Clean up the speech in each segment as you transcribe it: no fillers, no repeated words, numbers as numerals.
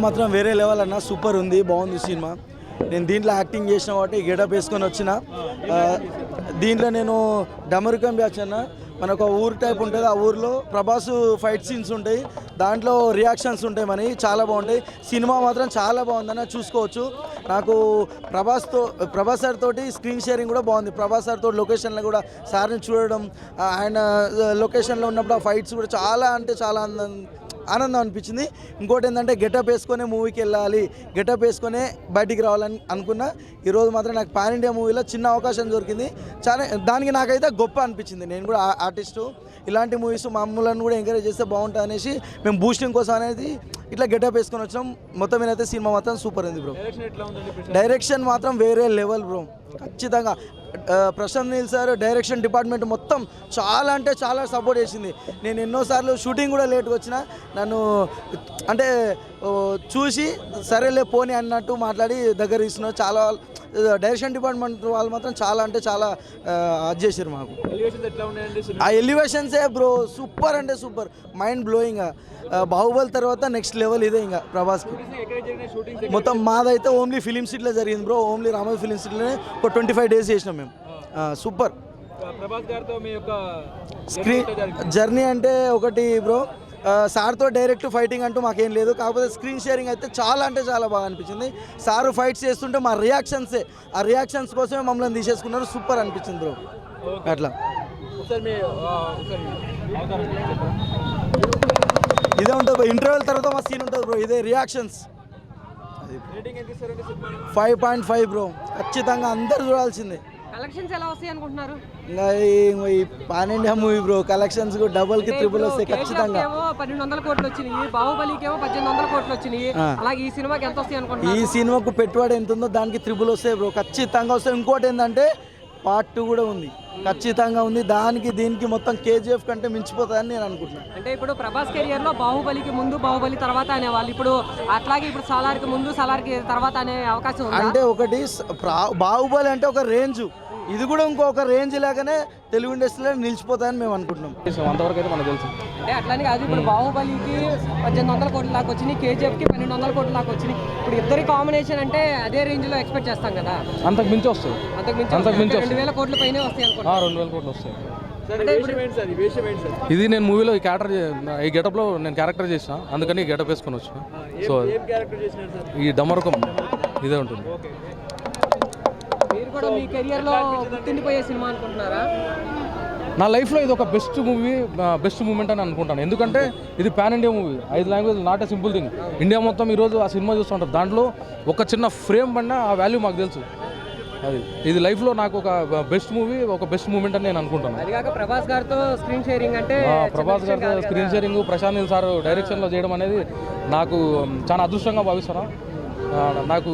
మాత్రం వేరే లెవెల్ అన్న, సూపర్ ఉంది, బాగుంది సినిమా. నేను దీంట్లో యాక్టింగ్ చేసిన కాబట్టి గెటప్ వేసుకొని వచ్చిన. దీంట్లో నేను డమరుకం బ్యాచ్ అన్న. మనకు ఊరు టైప్ ఉంటుంది, ఆ ఊరిలో ప్రభాస్ ఫైట్ సీన్స్ ఉంటాయి, దాంట్లో రియాక్షన్స్ ఉంటాయి, మనకి చాలా బాగుంటాయి. సినిమా మాత్రం చాలా బాగుందన్న, చూసుకోవచ్చు. నాకు ప్రభాస్ సార్ తోటి స్క్రీన్ షేరింగ్ కూడా బాగుంది. ప్రభాస్ సార్ తోటి లొకేషన్లో కూడా సార్ని చూడడం, ఆయన లొకేషన్లో ఉన్నప్పుడు ఆ ఫైట్స్ కూడా చాలా అంటే చాలా ఆనందం అనిపించింది. ఇంకోటి ఏంటంటే గెటప్ వేసుకొని మూవీకి వెళ్ళాలి, గెటప్ వేసుకొని బయటికి రావాలని అనుకున్నా. ఈరోజు మాత్రం నాకు పాన్ ఇండియా మూవీలో చిన్న అవకాశం దొరికింది, చాలా దానికి నాకైతే గొప్ప అనిపించింది. నేను కూడా ఆర్టిస్టు, ఇలాంటి మూవీస్ మమ్మల్ని కూడా ఎంకరేజ్ చేస్తే బాగుంటుంది అనేసి మేము బూస్టింగ్ కోసం అనేది ఇట్లా గెటప్ వేసుకొని వచ్చినాం. మొత్తం మీద అయితే సినిమా మాత్రం సూపర్ ఉంది బ్రో. డైరెక్షన్ మాత్రం వేరే లెవెల్ బ్రో, ఖచ్చితంగా. Prashanth Neel sir direction department మొత్తం చాలా అంటే చాలా సపోర్ట్ చేసింది. నేను ఎన్నోసార్లు షూటింగ్ కూడా లేట్గా వచ్చిన, నన్ను అంటే చూసి సరేలే పోనీ అన్నట్టు మాట్లాడి దగ్గర తీసుకున్నారు. చాలా డైరెక్షన్ డిపార్ట్మెంట్ వాళ్ళు మాత్రం చాలా అంటే చాలా అది చేశారు మాకు. ఆ ఎలివేషన్సే బ్రో సూపర్ అంటే సూపర్, మైండ్ బ్లోయింగ్. బాహుబలి తర్వాత నెక్స్ట్ లెవెల్ ఇదే ఇంకా ప్రభాస్కి. మొత్తం మాదైతే ఓన్లీ ఫిలిం సిటీలో జరిగింది బ్రో, ఓన్లీ రామోజీ ఫిలిం సిటీలోనే ఒక 25 days చేసినాం మేము. సూపర్. స్క్రీన్ జర్నీ అంటే ఒకటి బ్రో, సార్తో డైరెక్ట్ ఫైటింగ్ అంటూ మాకేం లేదు, కాకపోతే స్క్రీన్ షేరింగ్ అయితే చాలా అంటే చాలా బాగా అనిపించింది. సారు ఫైట్స్ చేస్తుంటే మా రియాక్షన్సే, ఆ రియాక్షన్స్ కోసమే మమ్మల్ని తీసేసుకున్నారు. సూపర్ అనిపించింది బ్రో. అట్లా ఇదే ఉంటుంది బ్రో, ఇంటర్వెల్ తర్వాత మా సీన్ ఉంటుంది బ్రో, ఇదే రియాక్షన్స్. 5.5 బ్రో, ఖచ్చితంగా అందరు చూడాల్సిందే. కలెక్షన్స్ ఎలా వస్తాయి అనుకుంటున్నారు? ఈ pan India movie bro, collections double కి ట్రిపుల్ వస్తాయి ఖచ్చితంగా. 1200 కోట్లు వచ్చినాయి, బాహుబలికి 1800 కోట్లు వచ్చినాయి, అలాగే ఈ సినిమాకి ఎంత వస్తాయి అనుకుంటున్నారు? ఈ సినిమాకు పెట్టుబడి ఎంత ఉందో దానికి ట్రిపుల్ వస్తాయి బ్రో, ఖచ్చితంగా వస్తాయి. ఇంకోటి ఏంటంటే పార్ట్ 2 కూడా ఉంది, ఖచ్చితంగా ఉంది. దానికి దీనికి మొత్తం KGF కంటే మించిపోతుందని నేను అనుకుంటున్నాను. అంటే ఇప్పుడు ప్రభాస్ కెరియర్ లో బాహుబలికి ముందు బాహుబలి తర్వాత అనేవాళ్ళు, ఇప్పుడు అట్లాగే ఇప్పుడు సలార్కి ముందు సలార్కి తర్వాత అనే అవకాశం ఉంది. అంటే ఒకటి బాహుబలి అంటే ఒక రేంజ్, ఇది కూడా ఇంకొక రేంజ్ లాగానే తెలుగు ఇండస్ట్రీలో నిలిచిపోతాయని మేము అనుకుంటున్నాం. అంతవరకు అయితే మనకు తెలుసు. అంటే అట్లానే కాదు, ఇప్పుడు బాహుబలికి 1800 కోట్ల దాకా వచ్చినాయి, KGFకి 1200 కోట్ల దాకా వచ్చినాయి. ఇప్పుడు ఇద్దరి కాంబినేషన్ అంటే అదే రేంజ్ లో ఎక్స్పెక్ట్ చేస్తాం కదా, అంతకు మించి వస్తాయి. 2000 కోట్ల పైనే వస్తాయి అనుకుంటా. 2000 కోట్లు వస్తాయి. ఇది నేను మూవీలో ఈ గెటప్లో నేను క్యారెక్టర్ చేసిన, అందుకని ఈ గెటప్ వేసుకొని వచ్చిన. సో ఈ డమరుకం ఇదే ఉంటుంది. మీరు కూడా మీ కెరియర్లో గుర్తుండిపోయే సినిమా అనుకుంటున్నారా? నా లైఫ్లో ఇది ఒక బెస్ట్ మూవీ, బెస్ట్ మూమెంట్ అని అనుకుంటాను. ఎందుకంటే ఇది pan India movie, 5 language, not a simple thing. India మొత్తం ఈరోజు ఆ సినిమా చూస్తుంటారు, దాంట్లో ఒక చిన్న ఫ్రేమ్ పడినా ఆ వాల్యూ మాకు తెలుసు. ఇది లైఫ్లో నాకు ఒక బెస్ట్ మూవీ, ఒక బెస్ట్ మూమెంట్ అని నేను అనుకుంటాను. ప్రభాస్ గారితో స్క్రీన్ షేరింగ్ అంటే ప్రభాస్ గారితో screen sharing, Prashanth Neel sir డైరెక్షన్లో చేయడం అనేది నాకు చాలా అదృష్టంగా భావిస్తాను. నాకు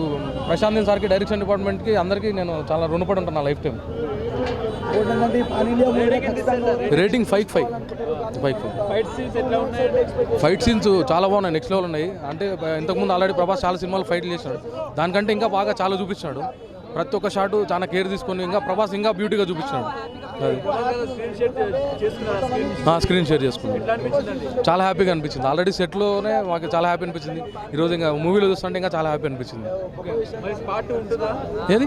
ప్రశాంత్ నీల్ సార్కి, డైరెక్షన్ డిపార్ట్మెంట్కి, అందరికీ నేను చాలా రుణపడి ఉంటాను నా life time. Rating 5/5. Fight scenes చాలా బాగున్నాయి, నెక్స్ట్ లెవెల్ ఉన్నాయి. అంటే ఇంతకుముందు ఆల్రెడీ ప్రభాస్ చాలా సినిమాలు ఫైట్లు చేసినాడు, దానికంటే ఇంకా బాగా చాలా చూపించాడు. ప్రతి ఒక్క షాటు చాలా కేర్ తీసుకొని ఇంకా ప్రభాస్ ఇంకా బ్యూటీగా చూపించాడు. స్క్రీన్ షేర్ చేసుకున్నాడు, చాలా హ్యాపీగా అనిపించింది. ఆల్రెడీ సెట్లోనే మాకు చాలా హ్యాపీ అనిపించింది, ఈరోజు ఇంకా మూవీలో చూస్తుంటే ఇంకా చాలా హ్యాపీ అనిపించింది. ఏది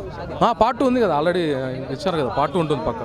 పార్ట్ 2 ఉంది కదా, ఆల్రెడీ ఇచ్చారు కదా, పార్ట్ 2 ఉంటుంది పక్క.